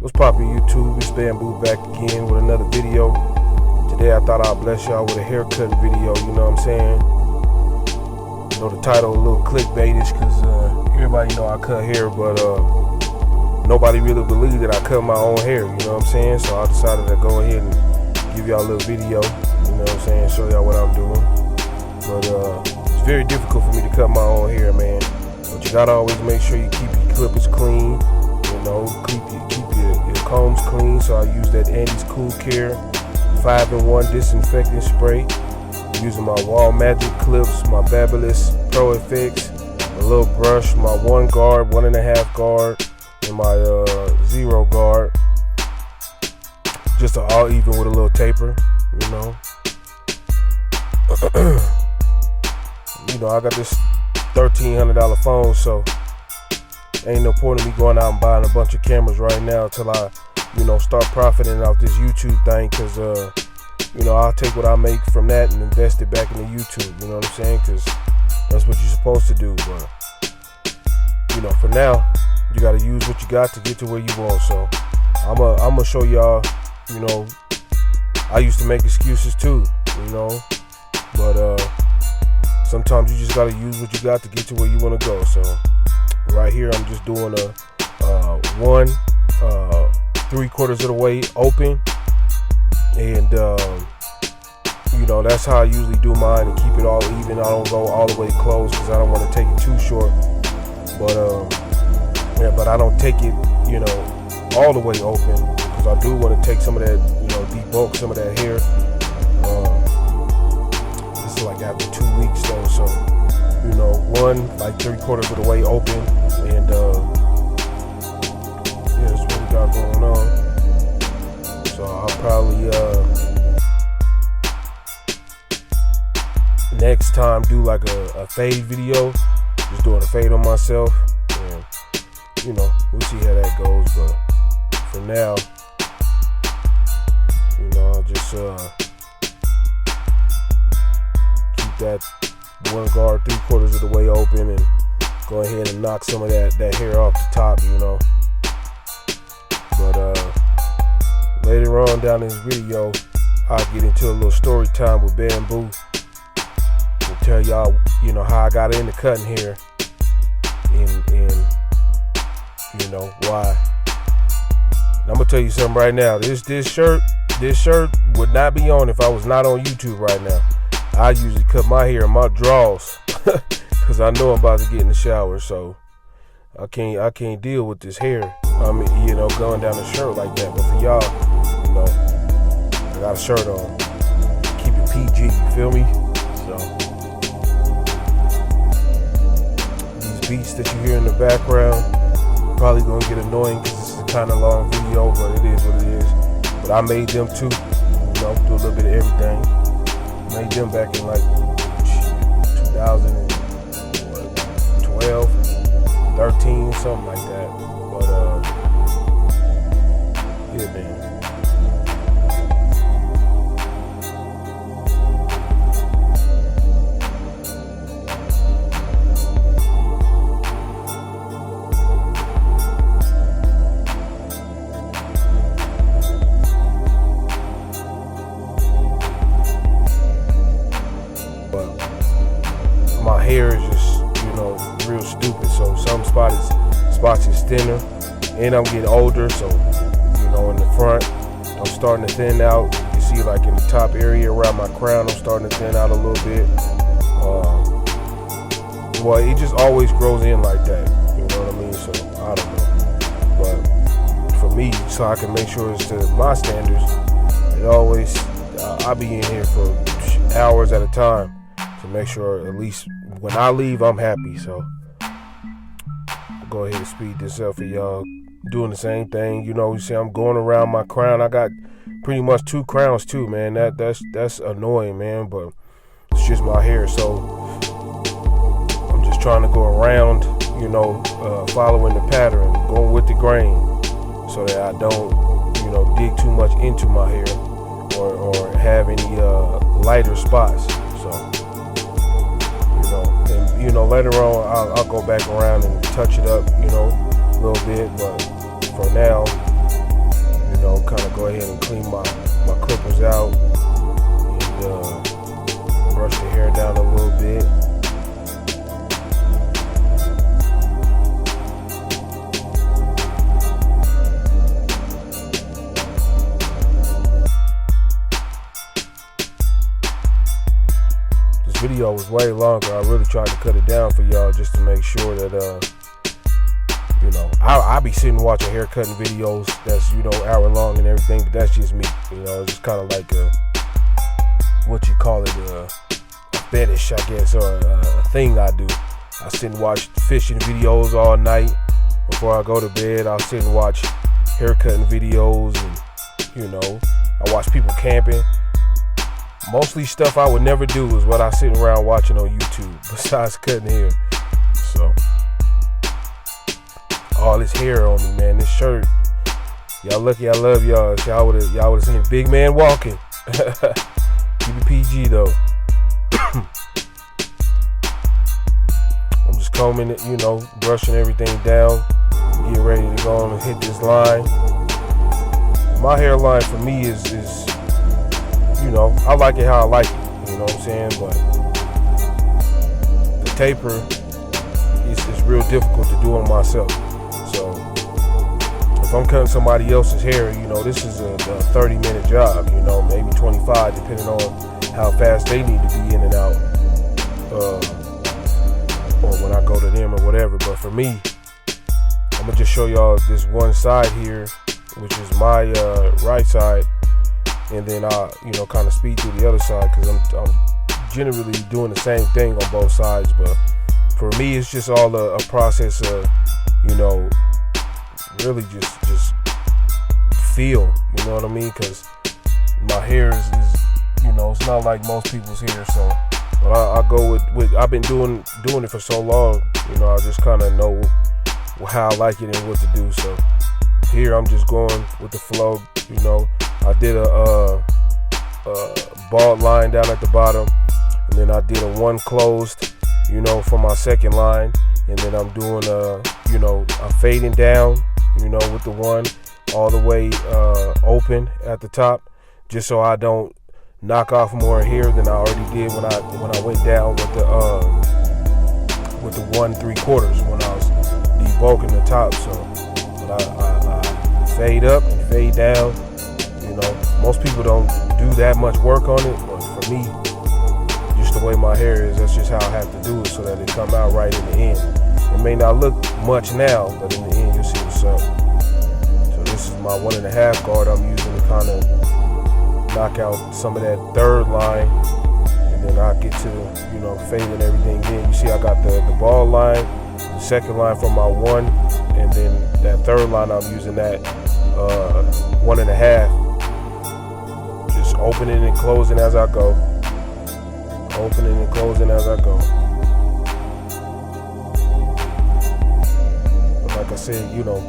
What's poppin' YouTube? It's Bamboo back again with another video. Today I thought I'd bless y'all with a haircut video, you know what I'm saying? You know the title a little clickbaitish because everybody know I cut hair, but nobody really believed that I cut my own hair, you know what I'm saying? So I decided to go ahead and give y'all a little video, you know what I'm saying? Show y'all what I'm doing. But it's very difficult for me to cut my own hair, man. But you gotta always make sure you keep your clippers clean, you know, keep your combs clean. So I use that Andy's Cool Care 5-in-1 disinfecting spray. I'm using my Wall Magic clips, my Babyliss Pro FX, a little brush, my 1 guard, 1.5 guard, and my 0 guard. Just all even with a little taper, you know. You know, I got this $1,300 phone, so ain't no point in me going out and buying a bunch of cameras right now until I, you know, start profiting off this YouTube thing, because you know, I'll take what I make from that and invest it back into YouTube, you know what I'm saying, because that's what you're supposed to do. But you know, for now, you got to use what you got to get to where you want. So I'm gonna show y'all, you know, I used to make excuses too, you know, but sometimes you just got to use what you got to get to where you want to go. So right here, I'm just doing a 3/4 of the way open, and you know, that's how I usually do mine and keep it all even. I don't go all the way closed because I don't want to take it too short. But yeah, but I don't take it, you know, all the way open because I do want to take some of that, you know, debulk some of that hair. This is like after 2 weeks though, so you know, like 3/4 of the way open, and yeah, that's what we got going on. So I'll probably next time do like a fade video, just doing a fade on myself, and you know, we'll see how that goes. But for now, you know, I'll just keep that 1 guard 3/4 of the way open and go ahead and knock some of that hair off the top, you know. But later on down in this video, I'll get into a little story time with Bamboo and tell y'all, you know, how I got into cutting hair and you know why. And I'm gonna tell you something right now. This shirt would not be on if I was not on YouTube right now. I usually cut my hair in my drawers because I know I'm about to get in the shower, so I can't deal with this hair. I mean, you know, going down the shirt like that. But for y'all, you know, I got a shirt on. Keep it PG, you feel me? So these beats that you hear in the background probably gonna get annoying because this is a kind of long video, but it is what it is. But I made them too, you know, do a little bit of everything. Made them back in like 2012, 13, something like that. But yeah, man. My hair is just, you know, real stupid. So some spots is thinner, and I'm getting older. So, you know, in the front, I'm starting to thin out. You can see, like in the top area around my crown, I'm starting to thin out a little bit. Well, it just always grows in like that. You know what I mean? So I don't know. But for me, so I can make sure it's to my standards, it always I'll be in here for hours at a time to make sure at least when I leave, I'm happy. So I'll go ahead and speed this up for y'all. Doing the same thing, you know. You see, I'm going around my crown. I got pretty much 2 crowns too, man. That's annoying, man. But it's just my hair, so I'm just trying to go around, you know, following the pattern, going with the grain, so that I don't, you know, dig too much into my hair or have any lighter spots. So. You know, later on, I'll go back around and touch it up, you know, a little bit. But for now, you know, kind of go ahead and clean my clippers out and brush the hair down a little bit. This video was way longer. I really tried to cut it down for y'all just to make sure that you know, I be sitting watching hair cutting videos that's, you know, hour long and everything, but that's just me. You know, it's just kind of like what you call it, a fetish, I guess, or a thing I do. I sit and watch fishing videos all night before I go to bed. I'll sit and watch hair cutting videos, and, you know, I watch people camping. Mostly stuff I would never do is what I sit around watching on YouTube, besides cutting hair. So, all this hair on me, man. This shirt, y'all lucky I love y'all. Y'all would have seen a big man walking. Keep it PG though. I'm just combing it, you know, brushing everything down, getting ready to go on and hit this line. My hairline for me is, you know, I like it how I like it. You know what I'm saying? But the taper is real difficult to do on myself. So if I'm cutting somebody else's hair, you know, this is a 30-minute job, you know, maybe 25, depending on how fast they need to be in and out, or when I go to them or whatever. But for me, I'm gonna just show y'all this one side here, which is my right side, and then I'll, you know, kind of speed through the other side, because I'm generally doing the same thing on both sides. But for me, it's just all a process of, you know, really just feel, you know what I mean? Because my hair is, you know, it's not like most people's hair. So, but I go with I've been doing it for so long, you know, I just kind of know how I like it and what to do. So here I'm just going with the flow, you know. I did a bald line down at the bottom, and then I did a one closed, you know, for my second line. And then I'm doing you know, I'm fading down, you know, with the one all the way open at the top, just so I don't knock off more hair than I already did when I went down with the 1 3/4 when I was debulking the top. So but I fade up and fade down. You know, most people don't do that much work on it, but for me, just the way my hair is, that's just how I have to do it, so that it come out right in the end. It may not look much now, but in the end, you'll see what's up. So this is my 1.5 guard I'm using to kind of knock out some of that third line, and then I get to, you know, fading everything in. You see I got the ball line, the second line from my one, and then that third line I'm using that 1.5. Just opening and closing as I go. Opening and closing as I go. But like I said, you know,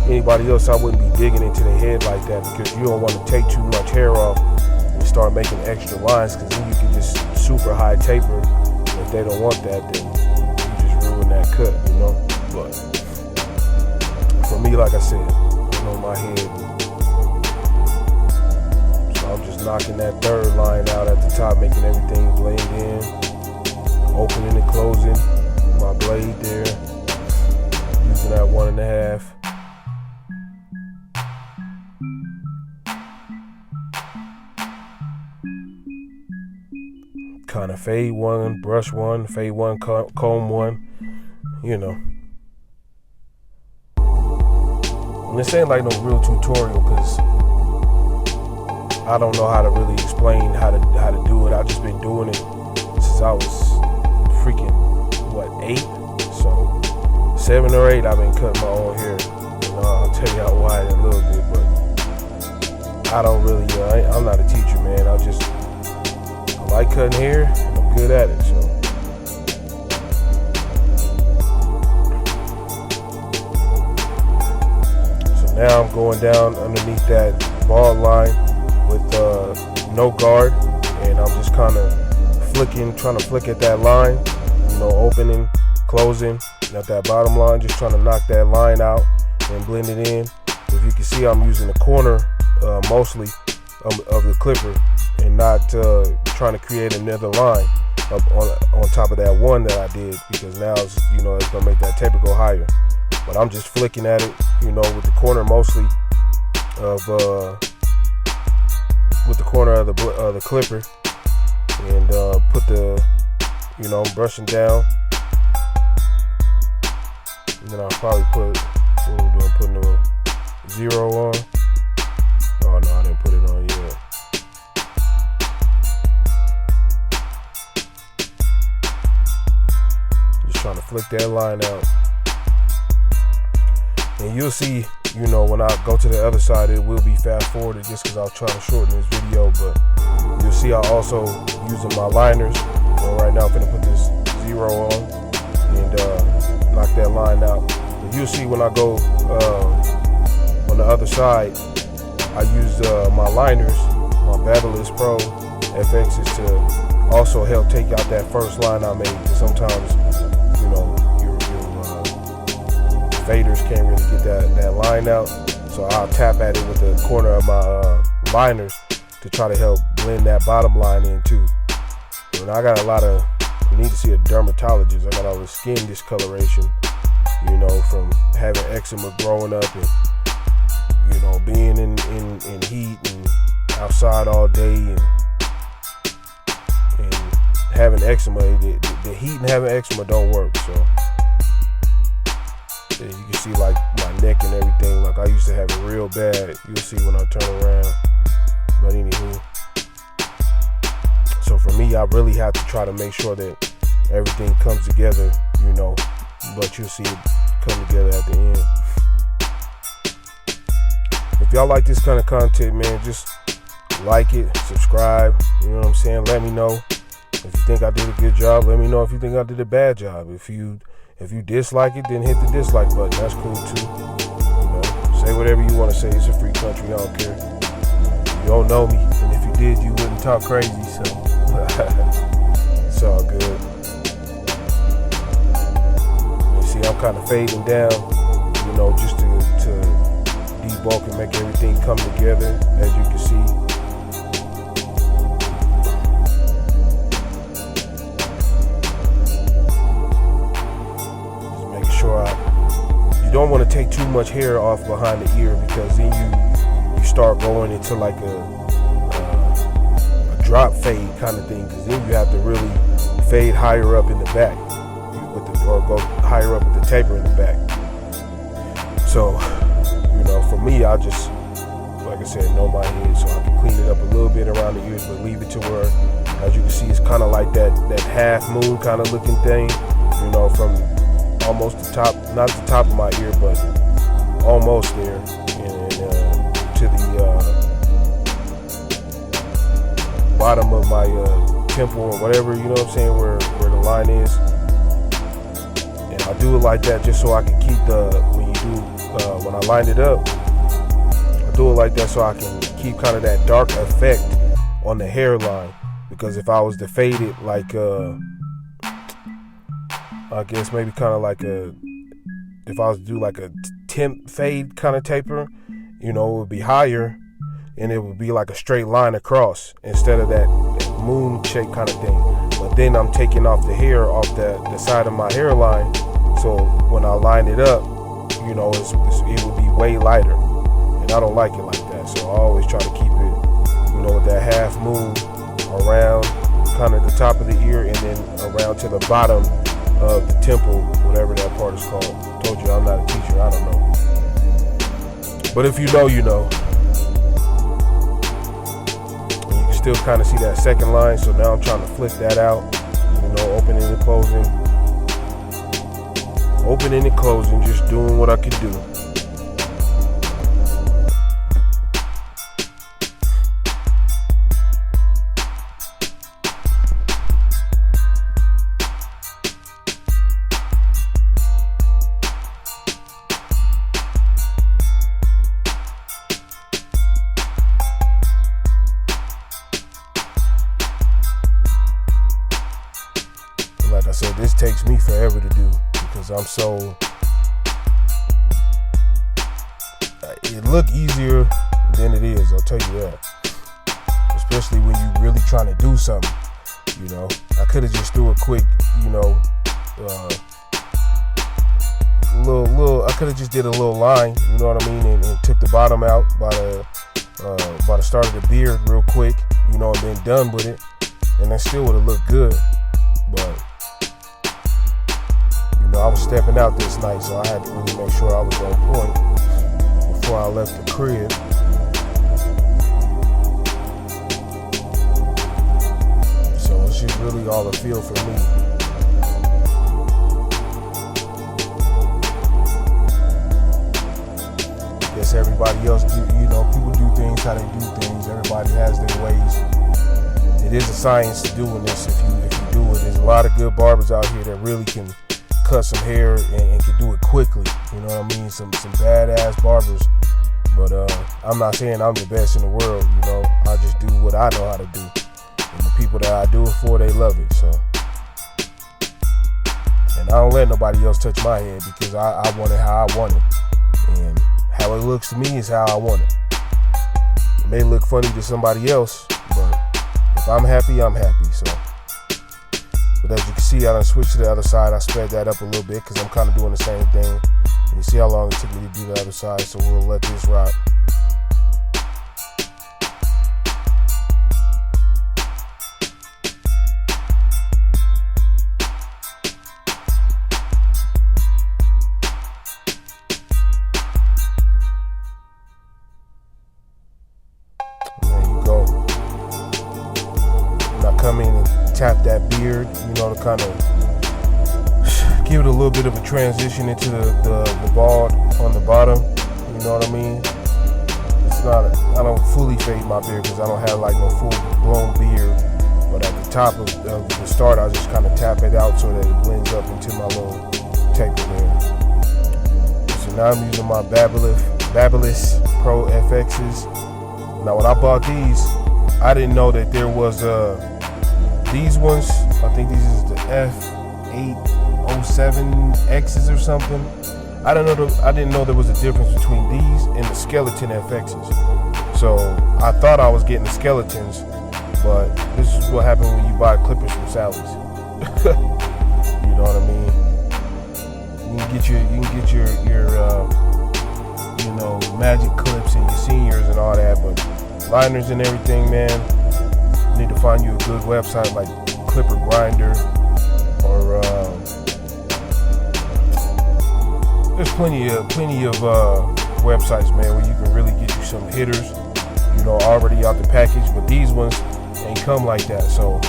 anybody else, I wouldn't be digging into their head like that, because you don't want to take too much hair off and start making extra lines, because then you can just super high taper. And if they don't want that, then you just ruin that cut, you know. But for me, like I said, you know, my head, I'm just knocking that third line out at the top, making everything blend in, opening and closing my blade there, using that 1.5. Kind of fade one, brush one, fade one, comb one, you know. And this ain't like no real tutorial, because I don't know how to really explain how to do it. I've just been doing it since I was freaking 8? So 7 or 8, I've been cutting my own hair. You know, I'll tell you why in a little bit, but I don't really. I'm not a teacher, man. I like cutting hair, and I'm good at it. So now I'm going down underneath that ball line with no guard, and I'm just kind of trying to flick at that line, you know, opening, closing, and at that bottom line, just trying to knock that line out and blend it in. If you can see, I'm using the corner mostly of the clipper, and not trying to create another line up on top of that one that I did, because now it's, it's gonna make that taper go higher. But I'm just flicking at it, with the corner mostly of the clipper, and put the, I'm brushing down, and then I'll probably put, what am I doing, putting a 0 on. Oh no, I didn't put it on yet. Just trying to flick that line out. And you'll see, when I go to the other side, it will be fast forwarded just because I'll try to shorten this video. But you'll see I also using my liners. So right now I'm going to put this 0 on and knock that line out. But you'll see when I go on the other side, I use my liners, my Babyliss Pro FXs, to also help take out that first line I made. Because sometimes, your faders can't really get that line out. So I'll tap at it with the corner of my liners to try to help blend that bottom line in too. And I got I need to see a dermatologist. I got all the skin discoloration, from having eczema growing up and, being in heat and outside all day and having eczema. The heat and having eczema don't work. So yeah, you can see like my neck and everything. Like I used to have it real bad. You'll see when I turn around. But anywho, so for me, I really have to try to make sure that everything comes together, but you'll see it come together at the end. If y'all like this kind of content, man, just like it, subscribe, you know what I'm saying? Let me know if you think I did a good job. Let me know if you think I did a bad job. If you dislike it, then hit the dislike button. That's cool too. Say whatever you want to say. It's a free country. I don't care. You don't know me, and if you did, you wouldn't talk crazy. So it's all good. You see, I'm kind of fading down, just to debulk and make everything come together, as you can see. Just making sure you don't want to take too much hair off behind the ear, because then you start going into like a drop fade kind of thing, because then you have to really fade higher up in the back, or go higher up with the taper in the back. So, for me, I just, like I said, know my head, so I can clean it up a little bit around the ears, but leave it to where, as you can see, it's kind of like that half moon kind of looking thing, from almost the top, not the top of my ear, but almost there, and to the bottom of my temple or whatever, you know what I'm saying, where the line is. And I do it like that just so I can keep when I line it up, I do it like that so I can keep kind of that dark effect on the hairline. Because if I was to fade it like I guess maybe kind of like if I was to do like a temp fade kind of taper, it would be higher and it would be like a straight line across instead of that moon shape kind of thing. But then I'm taking off the hair off the side of my hairline, so when I line it up, it would be way lighter, and I don't like it like that. So I always try to keep it, with that half moon around kind of the top of the ear, and then around to the bottom of the temple, whatever that part is called. I told you I'm not a teacher, I don't know. But if you know, you know. And you can still kind of see that second line, so now I'm trying to flick that out, opening and closing. Opening and closing, just doing what I can do. Like I said, this takes me forever to do, because I'm so, it look easier than it is, I'll tell you that. Especially when you really trying to do something, you know. I could have just threw a quick, you know, I could have just did a little line, you know what I mean, and took the bottom out by the start of the beard real quick, you know, and been done with it, and that still would have looked good. But you know, I was stepping out this night, so I had to really make sure I was on point before I left the crib. So it's just really all a feel for me. I guess everybody else do, you know, people do things how they do things. Everybody has their ways. It is a science to doing this if you do it. There's a lot of good barbers out here that really can cut some hair and can do it quickly. You know what I mean? Some badass barbers. But I'm not saying I'm the best in the world, you know. I just do what I know how to do. And the people that I do it for, they love it. So, and I don't let nobody else touch my head because I want it how I want it. And how it looks to me is how I want it. It may look funny to somebody else, but if I'm happy, I'm happy. So, but as you can see, I done switched to the other side. I sped that up a little bit because I'm kind of doing the same thing. And you see how long it took me to do the other side, so we'll let this rock. Come in and tap that beard, you know, to kind of give it a little bit of a transition into the bald on the bottom, you know what I mean? It's not, I don't fully fade my beard because I don't have like no full blown beard, but at the top of the start, I just kind of tap it out so that it blends up into my little taper there. So now I'm using my Babyliss Pro FXs. Now when I bought these, I didn't know that there was these ones, I think these is the F807Xs or something. I didn't know there was a difference between these and the skeleton FXs. So I thought I was getting the skeletons, but this is what happens when you buy clippers from Sally's. You know what I mean? You can get your you know, magic clips and your seniors and all that, but liners and everything, man. Need to find you a good website like Clipper Grinder, or there's plenty of websites, man, where you can really get you some hitters, you know, already out the package. But these ones ain't come like that, so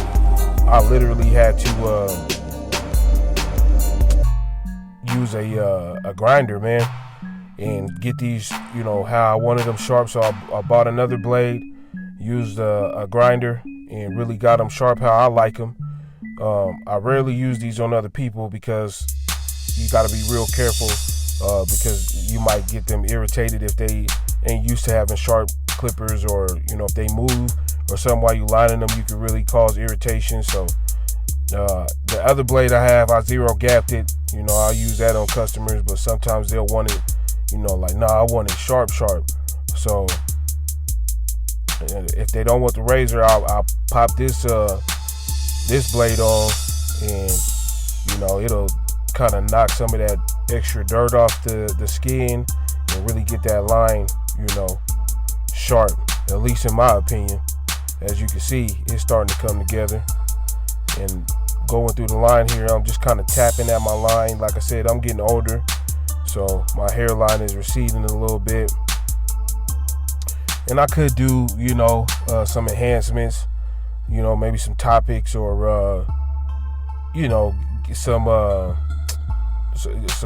I literally had to use a grinder, man, and get these, you know, how I wanted them sharp. So I bought another blade, used a grinder, and really got them sharp how I like them. I rarely use these on other people because you got to be real careful because you might get them irritated if they ain't used to having sharp clippers, or, you know, if they move or something while you lining them, you can really cause irritation. So the other blade I have, I zero gapped it. You know, I'll use that on customers, but sometimes they'll want it, you know, like, nah, I want it sharp. So if they don't want the razor, I'll pop this blade on, and, you know, it'll kind of knock some of that extra dirt off the skin and really get that line, you know, sharp, at least in my opinion. As you can see, it's starting to come together, and going through the line here, I'm just kind of tapping at my line. Like I said, I'm getting older, so my hairline is receding a little bit. And I could do, you know, some enhancements, you know, maybe some topics, or, you know, some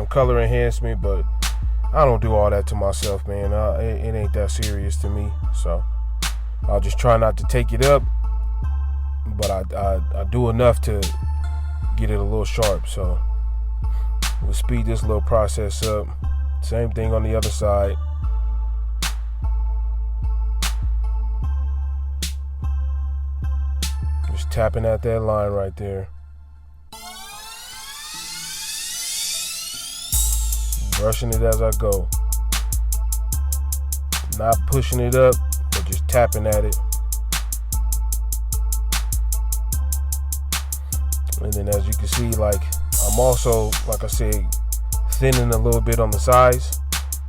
color enhancement, but I don't do all that to myself, man. It ain't that serious to me. So I'll just try not to take it up, but I do enough to get it a little sharp. So we'll speed this little process up. Same thing on the other side. Just tapping at that line right there. Brushing it as I go. not pushing it up, but just tapping at it. And then as you can see, like, I'm also, like I said, thinning a little bit on the sides.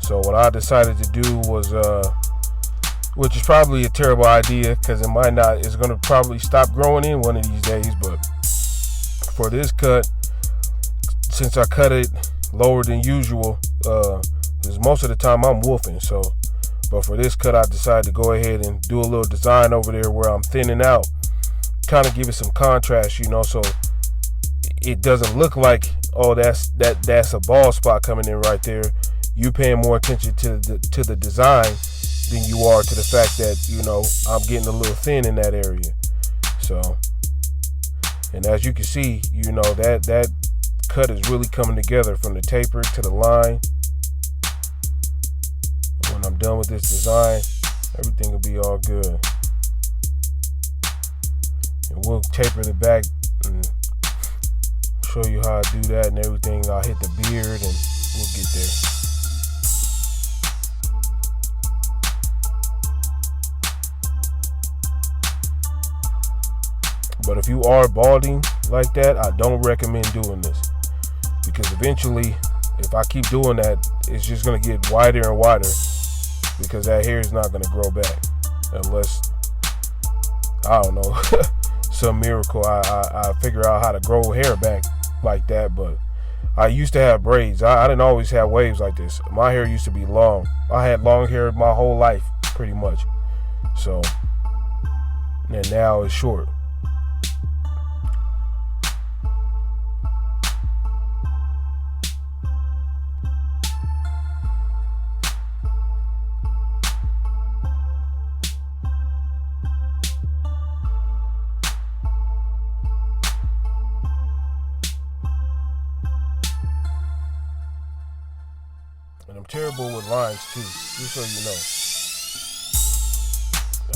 So what I decided to do was, which is probably a terrible idea because it might not, it's going to probably stop growing in one of these days. But for this cut, since I cut it lower than usual, because most of the time I'm wolfing. So, but for this cut, I decided to go ahead and do a little design over there where I'm thinning out, kind of give it some contrast, you know, so it doesn't look like, oh, that's a bald spot coming in right there. You paying more attention to the design than you are to the fact that, you know, I'm getting a little thin in that area. So, and as you can see, you know, that cut is really coming together from the taper to the line. When I'm done with this design, everything will be all good. And we'll taper the back and show you how I do that and everything. I'll hit the beard and we'll get there. But if you are balding like that, I don't recommend doing this, because eventually, if I keep doing that, it's just going to get wider and wider, because that hair is not going to grow back unless, I don't know, some miracle I figure out how to grow hair back like that. But I used to have braids. I didn't always have waves like this. My hair used to be long. I had long hair my whole life pretty much. So, and now it's short. And I'm terrible with lines too, just so you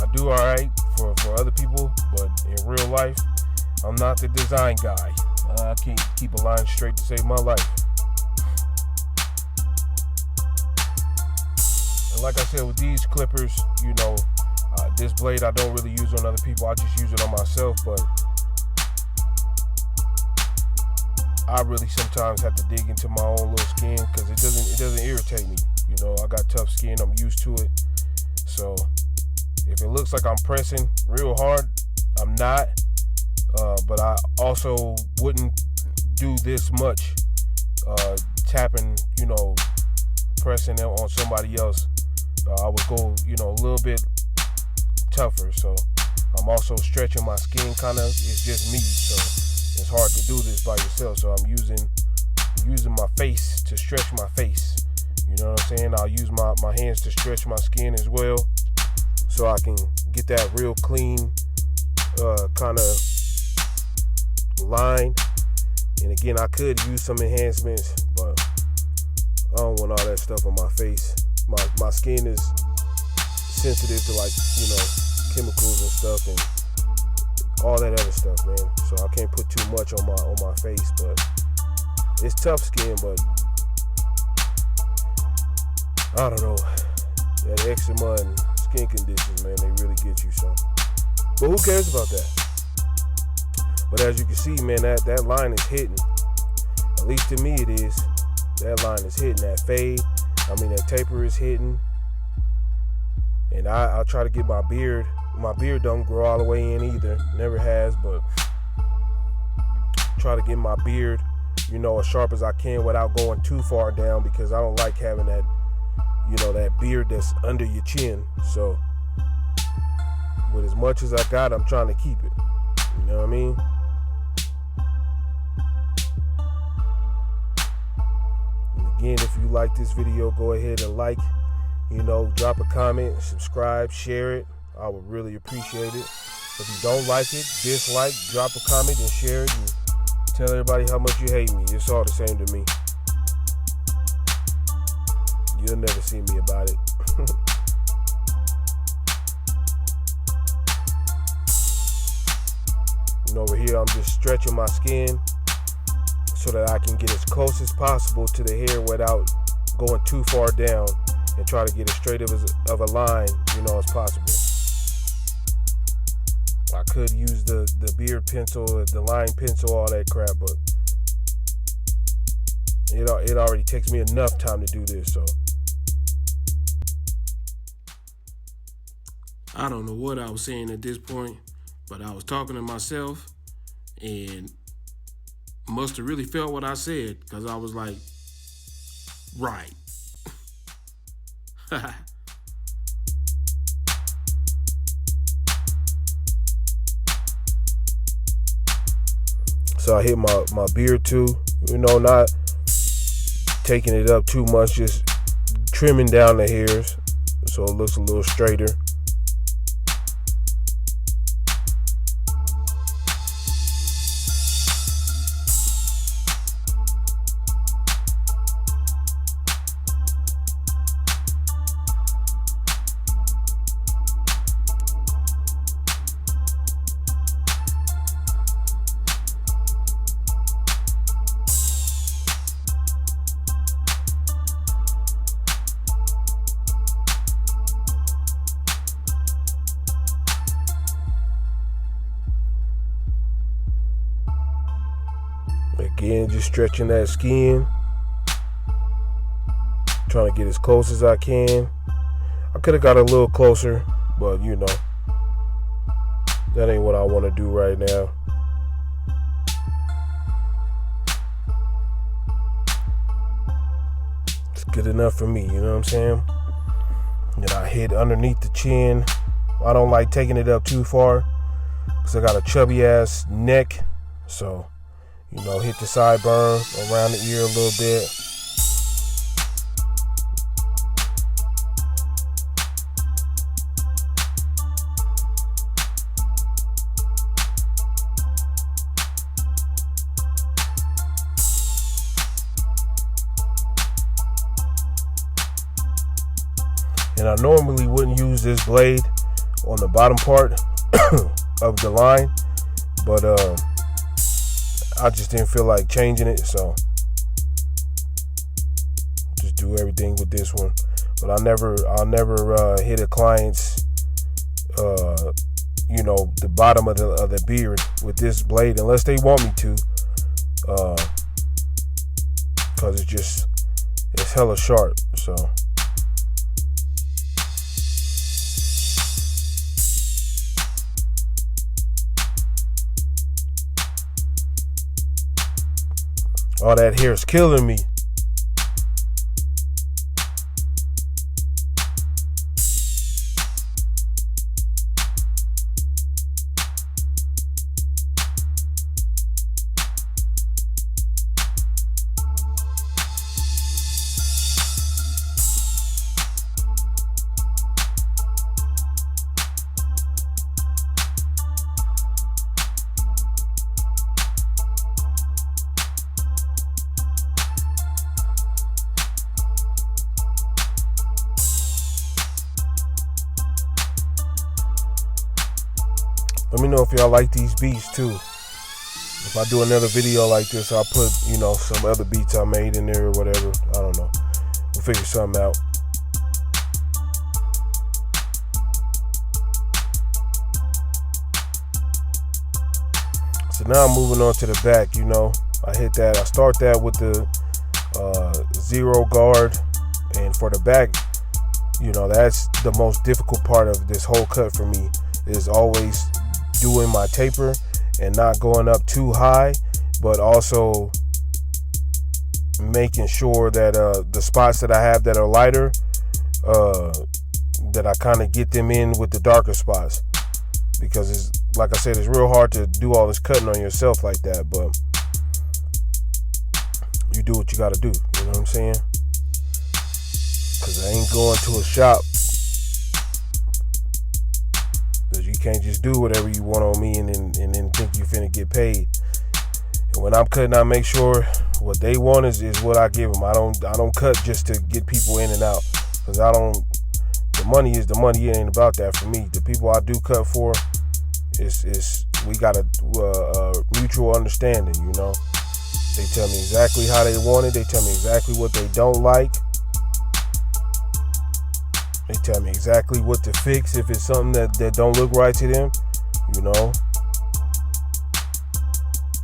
know. I do alright for other people, but in real life, I'm not the design guy. I can't keep a line straight to save my life. And like I said, with these clippers, you know, this blade I don't really use on other people. I just use it on myself, but I really sometimes have to dig into my own little skin because it doesn't irritate me. You know, I got tough skin. I'm used to it. So if it looks like I'm pressing real hard, I'm not. But I also wouldn't do this much tapping, you know, pressing it on somebody else. I would go, you know, a little bit tougher. So I'm also stretching my skin kind of. It's just me. So it's hard to do this by yourself, so I'm using my face to stretch my face. You know what I'm saying? I'll use my hands to stretch my skin as well, so I can get that real clean kind of line. And again, I could use some enhancements, but I don't want all that stuff on my face. My skin is sensitive to, like, you know, chemicals and stuff and all that other stuff, man. So I can't put too much on my face, but it's tough skin. But I don't know, that eczema and skin conditions, man, they really get you. So, but who cares about that? But as you can see, man, that line is hitting. At least to me, it is. That line is hitting. That fade, I mean, that taper is hitting. And I'll try to get my beard. My beard don't grow all the way in either. Never has, but try to get my beard, you know, as sharp as I can without going too far down, because I don't like having that, you know, that beard that's under your chin. So with as much as I got, I'm trying to keep it. You know what I mean? And again, if you like this video, go ahead and like, you know, drop a comment, subscribe, share it. I would really appreciate it. If you don't like it, dislike, drop a comment and share it and tell everybody how much you hate me. It's all the same to me. You'll never see me about it. And over here, I'm just stretching my skin so that I can get as close as possible to the hair without going too far down. and try to get as straight of a line, as possible. I could use the beard pencil, the line pencil, all that crap, but it already takes me enough time to do this, so. I don't know what I was saying at this point, but I was talking to myself and must have really felt what I said, because I was like, right. So I hit my beard too, not taking it up too much, just trimming down the hairs so it looks a little straighter. Again, just stretching that skin, trying to get as close as I can. I could have got a little closer, but that ain't what I want to do right now. It's good enough for me, you know what I'm saying? Then I hit underneath the chin. I don't like taking it up too far because I got a chubby ass neck, so hit the sideburn around the ear a little bit. And I normally wouldn't use this blade on the bottom part of the line, but I just didn't feel like changing it, so just do everything with this one. But I'll never hit a client's the bottom of the beard with this blade unless they want me to, because it's hella sharp. So all that hair is killing me. Let me know if y'all like these beats too. If I do another video like this, I'll put, some other beats I made in there or whatever. I don't know. We'll figure something out. So now I'm moving on to the back, I hit that. I start that with the 0 guard. And for the back, that's the most difficult part of this whole cut for me, is always doing my taper and not going up too high, but also making sure that the spots that I have that are lighter, that I kind of get them in with the darker spots, because it's, like I said, it's real hard to do all this cutting on yourself like that, but you do what you got to do, you know what I'm saying? Because I ain't going to a shop. Because you can't just do whatever you want on me and then think you finna get paid. And when I'm cutting, I make sure what they want is what I give them. I don't cut just to get people in and out. Because the money is the money. It ain't about that for me. The people I do cut for, we got a mutual understanding, They tell me exactly how they want it. They tell me exactly what they don't like. They tell me exactly what to fix if it's something that don't look right to them, you know.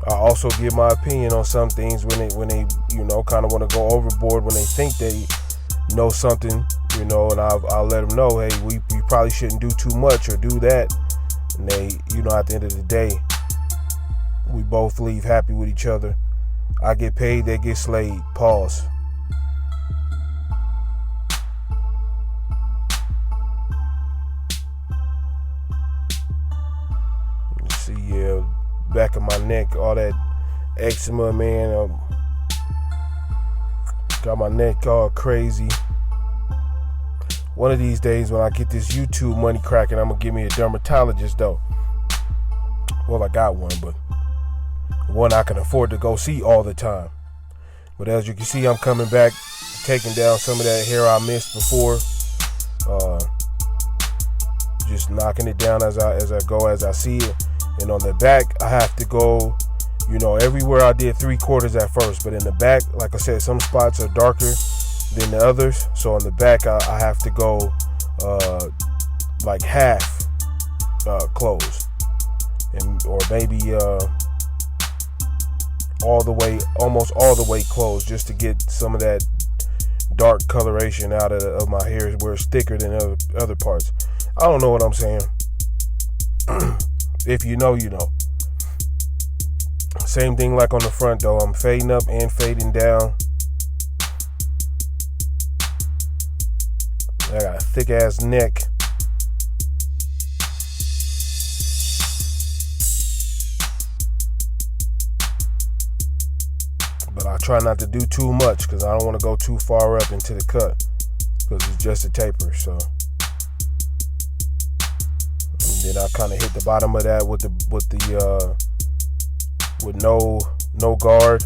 I also give my opinion on some things when they you know, kind of want to go overboard when they think they know something, you know, and I'll let them know, hey, we probably shouldn't do too much or do that. And they, you know, at the end of the day, we both leave happy with each other. I get paid, they get slayed. Pause. Let's see, yeah, back of my neck, all that eczema, man. Got my neck all crazy. One of these days when I get this YouTube money cracking, I'm gonna give me a dermatologist though. Well, I got one, but one I can afford to go see all the time. But as you can see, I'm coming back, taking down some of that hair I missed before. Just knocking it down as I go, as I see it. And on the back, I have to go, you know, everywhere I did 3/4 at first, but in the back, like I said, some spots are darker than the others. So on the back, I have to go like half closed, or maybe all the way, almost all the way closed, just to get some of that dark coloration out of my hair where it's thicker than other parts. I don't know what I'm saying. If you know, you know. Same thing like on the front though. I'm fading up and fading down. I got a thick ass neck. But I try not to do too much because I don't want to go too far up into the cut, because it's just a taper. So, and then I kind of hit the bottom of that with no guard.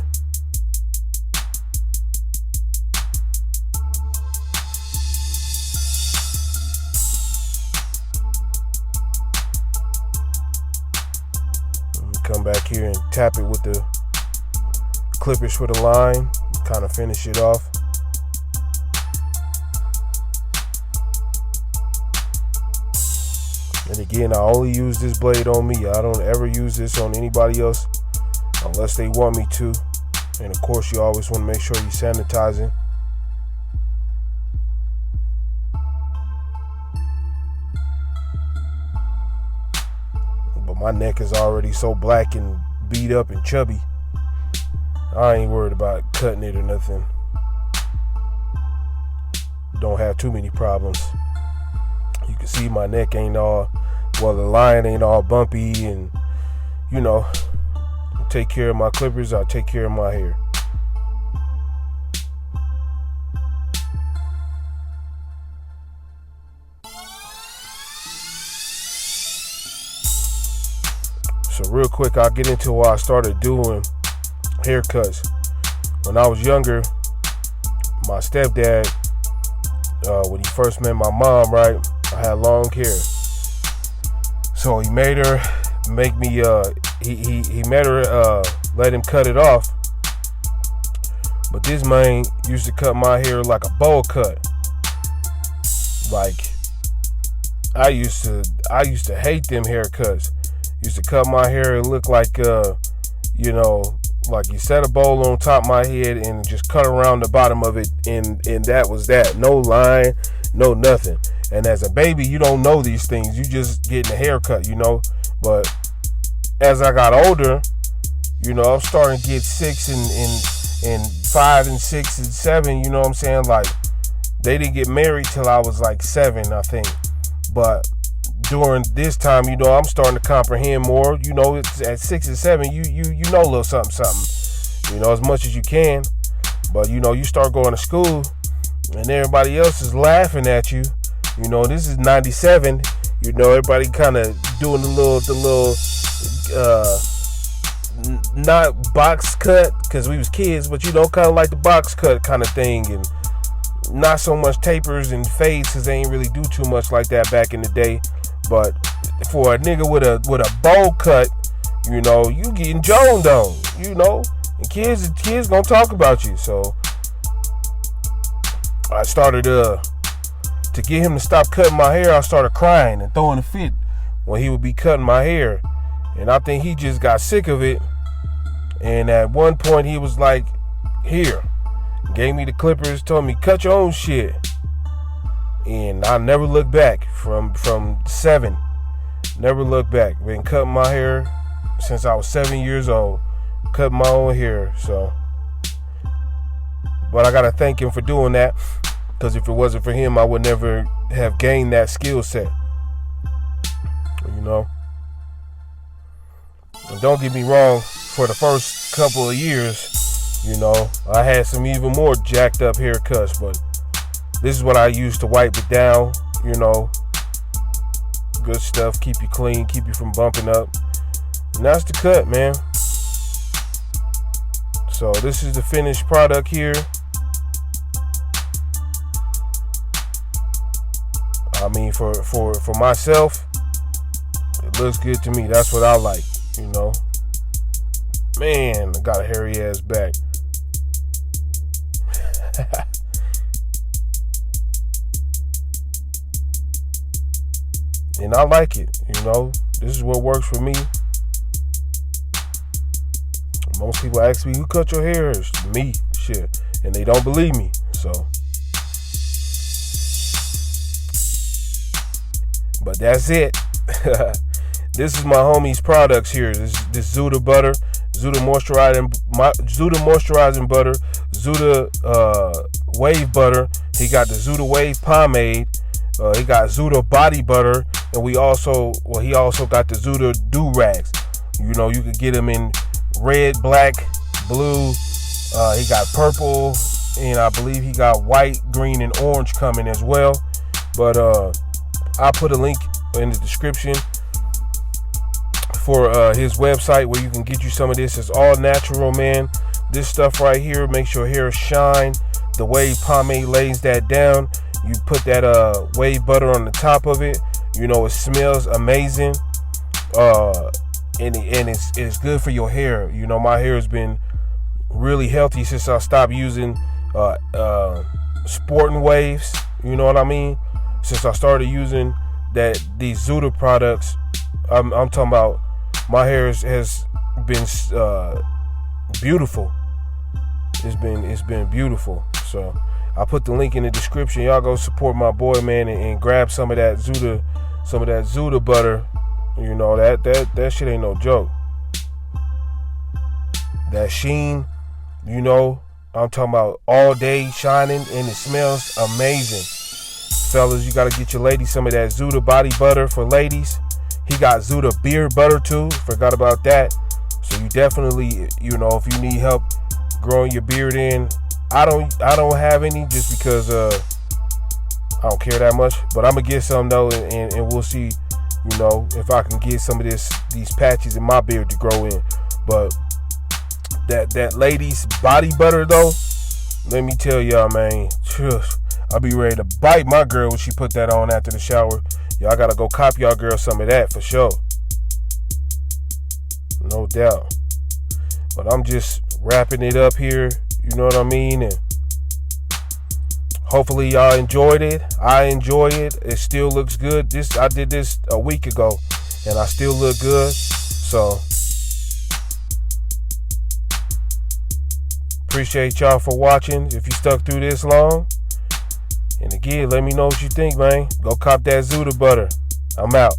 Come back here and tap it with the clippers for the line, kind of finish it off. And again, I only use this blade on me. I don't ever use this on anybody else unless they want me to. And of course, you always want to make sure you're sanitizing. But my neck is already so black and beat up and chubby, I ain't worried about cutting it or nothing. Don't have too many problems. You can see my neck ain't all, well, the line ain't all bumpy, and you know, I take care of my clippers, I take care of my hair. So real quick, I'll get into why I started doing haircuts. When I was younger, my stepdad, when he first met my mom, right, I had long hair. So he made her make me, he made her let him cut it off. But this man used to cut my hair like a bowl cut. Like, I used to hate them haircuts. Used to cut my hair and look like, you know, like you set a bowl on top of my head and just cut around the bottom of it, and that was that. No line, no nothing. And as a baby, you don't know these things. You just getting a haircut, you know. But as I got older, you know, I'm starting to get 6 and 5 and 6 and 7. You know what I'm saying? Like, they didn't get married till I was like 7, I think. But during this time, you know, I'm starting to comprehend more. You know, it's at 6 and 7, you know a little something, you know, as much as you can. But you know, you start going to school and everybody else is laughing at you. You know, this is 97. You know, everybody kind of doing the little not box cut, because we was kids, but you know, kind of like the box cut kind of thing, and not so much tapers and fades, because they ain't really do too much like that back in the day. But for a nigga with a bowl cut, you know, you getting joned on, you know, and kids gonna talk about you. So I started to to get him to stop cutting my hair, I started crying and throwing a fit when he would be cutting my hair. And I think he just got sick of it. And at one point he was like, here, gave me the clippers, told me, cut your own shit. And I never looked back from 7. Never looked back. Been cutting my hair since I was 7 years old. Cutting my own hair, so. But I gotta thank him for doing that, because if it wasn't for him, I would never have gained that skill set. You know? And don't get me wrong, for the first couple of years, you know, I had some even more jacked up haircuts, but this is what I use to wipe it down, you know. Good stuff, keep you clean, keep you from bumping up. And that's the cut, man. So this is the finished product here. I mean, for myself, it looks good to me. That's what I like, you know. Man, I got a hairy ass back. And I like it, you know. This is what works for me. Most people ask me, who cut your hair? It's me, shit. And they don't believe me, so. But that's it. This is my homie's products here. This Zuda butter, Zuda moisturizing butter, Zuda wave butter. He got the Zuda wave pomade. He got Zuda body butter, and he also got the Zuda do rags. You know, you could get them in red, black, blue. He got purple, and I believe he got white, green, and orange coming as well. But I'll put a link in the description for his website where you can get you some of this. It's all natural, man. This stuff right here makes your hair shine. The wave pomade lays that down. You put that wave butter on the top of it. You know, it smells amazing. And it's good for your hair. You know, my hair has been really healthy since I stopped using sporting waves. You know what I mean? Since I started using these Zuda products, I'm talking about, my hair has been beautiful. It's been beautiful. So I'll put the link in the description. Y'all go support my boy, man, and grab some of that Zuda butter. You know, that shit ain't no joke. That sheen, you know, I'm talking about all day shining, and it smells amazing. Fellas, you gotta get your ladies some of that Zuda body butter for ladies. He got Zuda beard butter too. Forgot about that. So you definitely, you know, if you need help growing your beard in, I don't have any, just because I don't care that much. But I'm gonna get some though, and we'll see, you know, if I can get some of these patches in my beard to grow in. But that ladies body butter though, let me tell y'all, man, I'll be ready to bite my girl when she put that on after the shower. Y'all gotta go cop y'all girl some of that for sure. No doubt. But I'm just wrapping it up here, you know what I mean? And hopefully y'all enjoyed it. I enjoy it. It still looks good. I did this a week ago, and I still look good. So appreciate y'all for watching. If you stuck through this long. And again, let me know what you think, man. Go cop that Zuda butter. I'm out.